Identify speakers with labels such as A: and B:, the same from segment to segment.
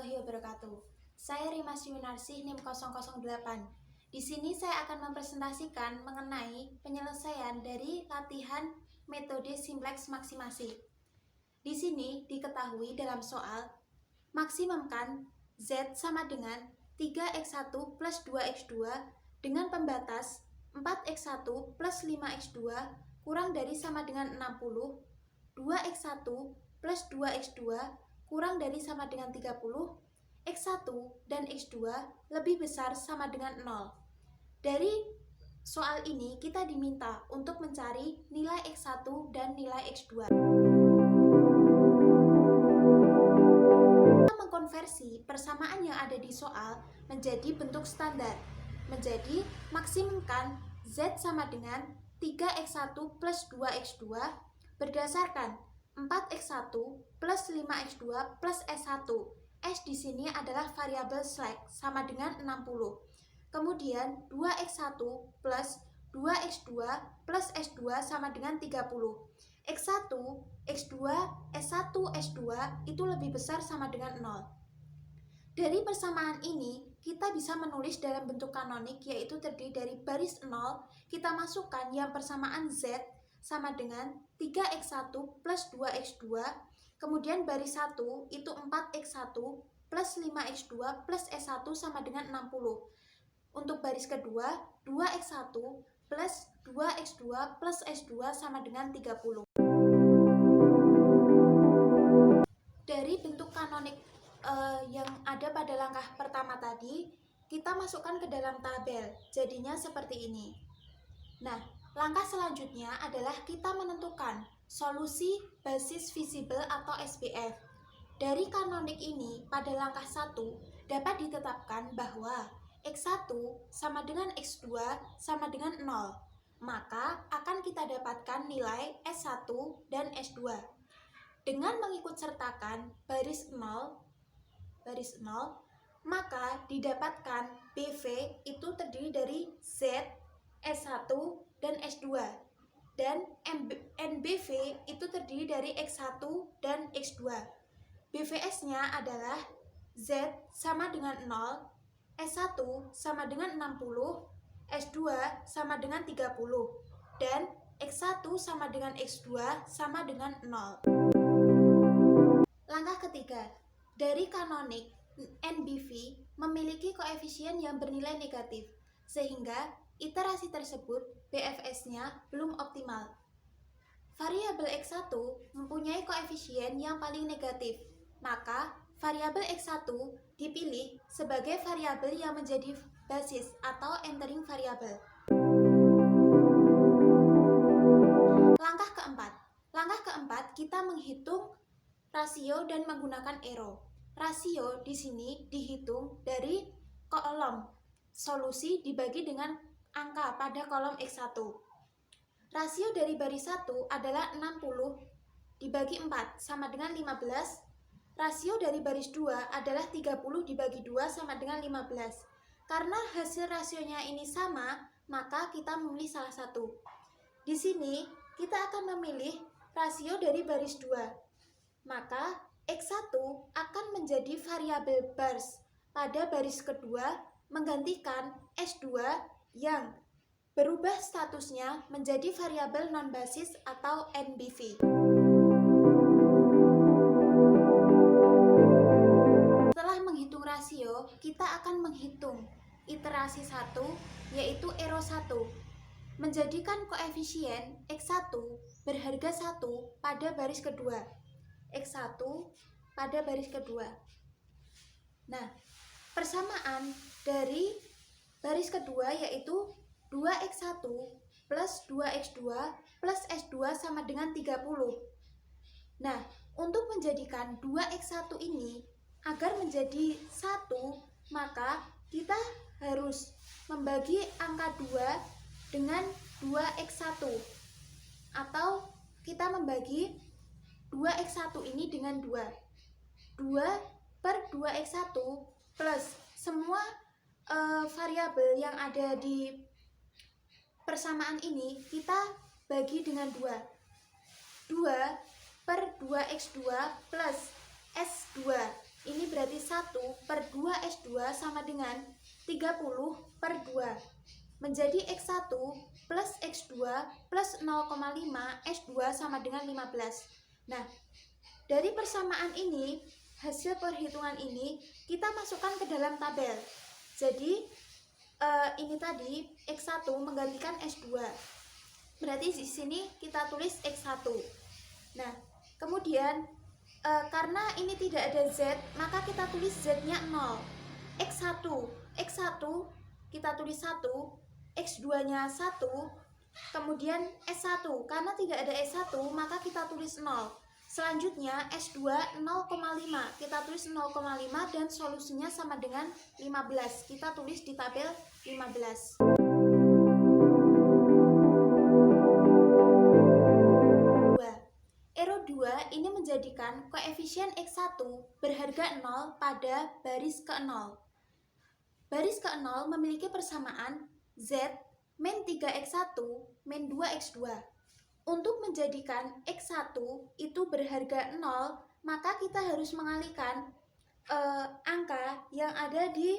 A: warahmatullahi wabarakatuh. Saya Rimas Yunarsi NIM 008. Di sini saya akan mempresentasikan mengenai penyelesaian dari latihan metode simplex maksimasi. Di sini diketahui dalam soal, maksimumkan Z sama dengan 3x1 plus 2x2 dengan pembatas 4x1 plus 5x2 kurang dari sama dengan 60, 2x1 plus 2x2 kurang dari sama dengan 30, x1 dan x2 lebih besar sama dengan 0. Dari soal ini kita diminta untuk mencari nilai x1 dan nilai x2. Kita mengkonversi persamaan yang ada di soal menjadi bentuk standar, menjadi maksimumkan Z sama dengan 3x1 plus 2x2 berdasarkan 4x1 plus 5x2 plus s1. S di sini adalah variabel slack sama dengan 60. Kemudian 2x1 plus 2x2 plus s2 sama dengan 30. x1, x2, s1, s2 itu lebih besar sama dengan 0. Dari persamaan ini, kita bisa menulis dalam bentuk kanonik, yaitu terdiri dari baris 0, kita masukkan yang persamaan Z sama dengan 3x1 plus 2x2, kemudian baris 1 itu 4x1 plus 5x2 plus s1 sama dengan 60. Untuk baris kedua, 2x1 plus 2x2 plus s2 sama dengan 30. Dari bentuk kanonik yang ada pada langkah pertama tadi, kita masukkan ke dalam tabel, jadinya seperti ini. Nah, langkah selanjutnya adalah kita menentukan solusi basis visible atau SBF. Dari kanonik ini, pada langkah 1 dapat ditetapkan bahwa x1 sama dengan x2 sama dengan 0. Maka akan kita dapatkan nilai S1 dan S2. Dengan mengikut sertakan baris 0, maka didapatkan BV itu terdiri dari Z, S1, dan S2. Dan NBV itu terdiri dari X1 dan X2. BVS-nya adalah Z sama dengan 0, S1 sama dengan 60, S2 sama dengan 30, dan X1 sama dengan X2 sama dengan 0. Langkah ketiga, dari kanonik NBV memiliki koefisien yang bernilai negatif, sehingga iterasi tersebut BFS-nya belum optimal. Variabel X1 mempunyai koefisien yang paling negatif, maka variabel X1 dipilih sebagai variabel yang menjadi basis atau entering variabel. Langkah keempat kita menghitung rasio dan menggunakan arrow. Rasio di sini dihitung dari kolom solusi dibagi dengan angka pada kolom X1. Rasio dari baris 1 adalah 60 dibagi 4 sama dengan 15. Rasio dari baris 2 adalah 30 dibagi 2 sama dengan 15. Karena hasil rasionya ini sama, maka kita memilih salah satu. Di sini kita akan memilih rasio dari baris 2. Maka X1 akan menjadi variabel bars pada baris kedua menggantikan S2 yang berubah statusnya menjadi variabel non-basis atau NBV. Setelah menghitung rasio, kita akan menghitung iterasi 1, yaitu arrow 1, menjadikan koefisien X1 berharga 1 pada baris kedua. X1 pada baris kedua. Nah, persamaan dari baris kedua yaitu 2x1 plus 2x2 plus s2 sama dengan 30. Nah, untuk menjadikan 2x1 ini agar menjadi 1, maka kita harus membagi angka 2 dengan 2x1, atau kita membagi 2x1 ini dengan 2 per 2x1 plus semua variabel yang ada di persamaan ini kita bagi dengan 2 per 2x2 plus s2, ini berarti 1 S1 per 2S2 sama dengan 30 per 2. Menjadi X1 plus X2 plus 0,5 S2 sama dengan 15. Nah, dari persamaan ini, hasil perhitungan ini kita masukkan ke dalam tabel. Jadi, ini tadi X1 menggantikan S2. Berarti di sini kita tulis X1. Nah, kemudian karena ini tidak ada Z, maka kita tulis Z-nya 0. X1 kita tulis 1, X2-nya 1, kemudian S1. Karena tidak ada S1, maka kita tulis 0. Selanjutnya S2 0,5. Kita tulis 0,5 dan solusinya sama dengan 15. Kita tulis di tabel 15. Ero 2 ini menjadikan koefisien X1 berharga 0 pada baris ke-0. Baris ke-0 memiliki persamaan Z min 3X1 min 2X2. Untuk menjadikan X1 itu berharga 0, maka kita harus mengalihkan angka yang ada di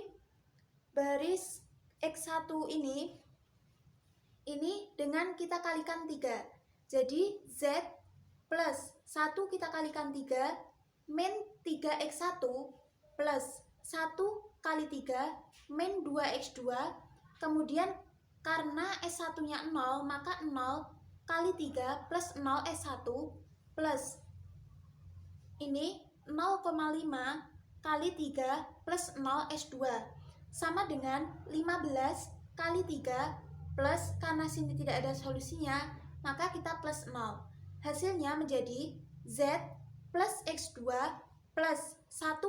A: baris X1 ini dengan kita kalikan 3. Jadi Z plus 1 kita kalikan 3 min 3X1 plus 1 kali 3 min 2X2. Kemudian karena S1 nya 0, maka 0 kali 3 plus 0 S1 plus ini 0,5 kali 3 plus 0 S2 sama dengan 15 kali 3 plus, karena sini tidak ada solusinya, maka kita plus 0. Hasilnya menjadi Z plus X2 plus 1,5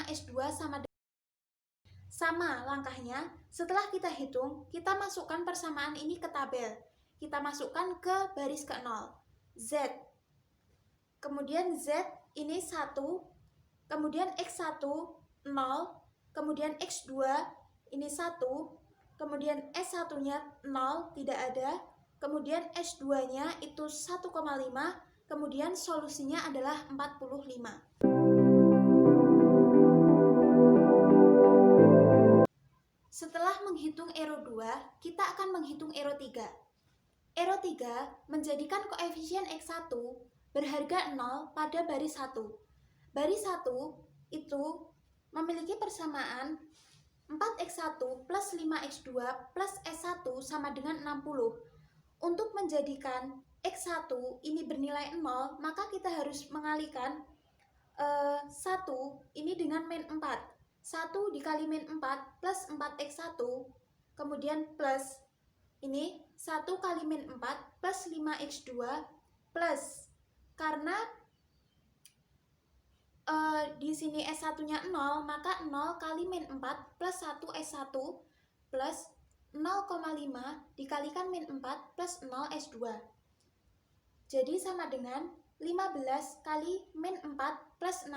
A: S2 sama langkahnya. Setelah kita hitung, kita masukkan persamaan ini ke tabel. Kita masukkan ke baris ke-0. Z. Kemudian Z ini 1, kemudian X1 0, kemudian X2 ini 1, kemudian S1-nya 0, tidak ada. Kemudian S2-nya itu 1,5, kemudian solusinya adalah 45. Setelah menghitung Ero 2, kita akan menghitung Ero 3. Ero 3 menjadikan koefisien X1 berharga 0 pada baris 1. Baris 1 itu memiliki persamaan 4X1 plus 5X2 plus S1 sama dengan 60. Untuk menjadikan X1 ini bernilai 0, maka kita harus mengalihkan 1 ini dengan min 4. 1 dikali min 4 plus 4X1, kemudian plus ini 1 kali min 4 plus 5X2 plus, karena di sini S1-nya 0, maka 0 kali min 4 plus 1 S1 plus 0,5 dikalikan min 4 plus 0 S2. Jadi sama dengan 15 kali min 4 plus 60.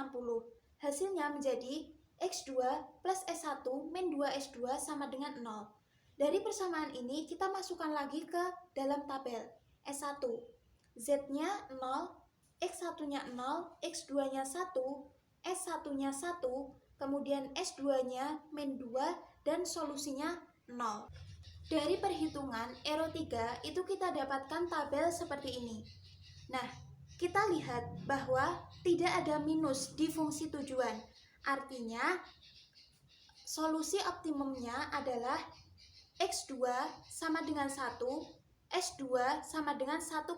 A: Hasilnya menjadi X2 plus S1 min 2S2 sama dengan 0. Dari persamaan ini kita masukkan lagi ke dalam tabel. S1, Z-nya 0, X1-nya 0, X2-nya 1, S1-nya 1, kemudian S2-nya min 2, dan solusinya 0. Dari perhitungan Ero 3 itu kita dapatkan tabel seperti ini. Nah, kita lihat bahwa tidak ada minus di fungsi tujuan. Artinya, solusi optimumnya adalah X2 sama dengan 1, S2 sama dengan 1,5,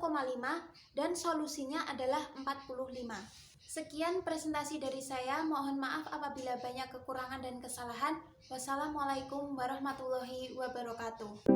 A: dan solusinya adalah 45. Sekian presentasi dari saya, mohon maaf apabila banyak kekurangan dan kesalahan. Wassalamualaikum warahmatullahi wabarakatuh.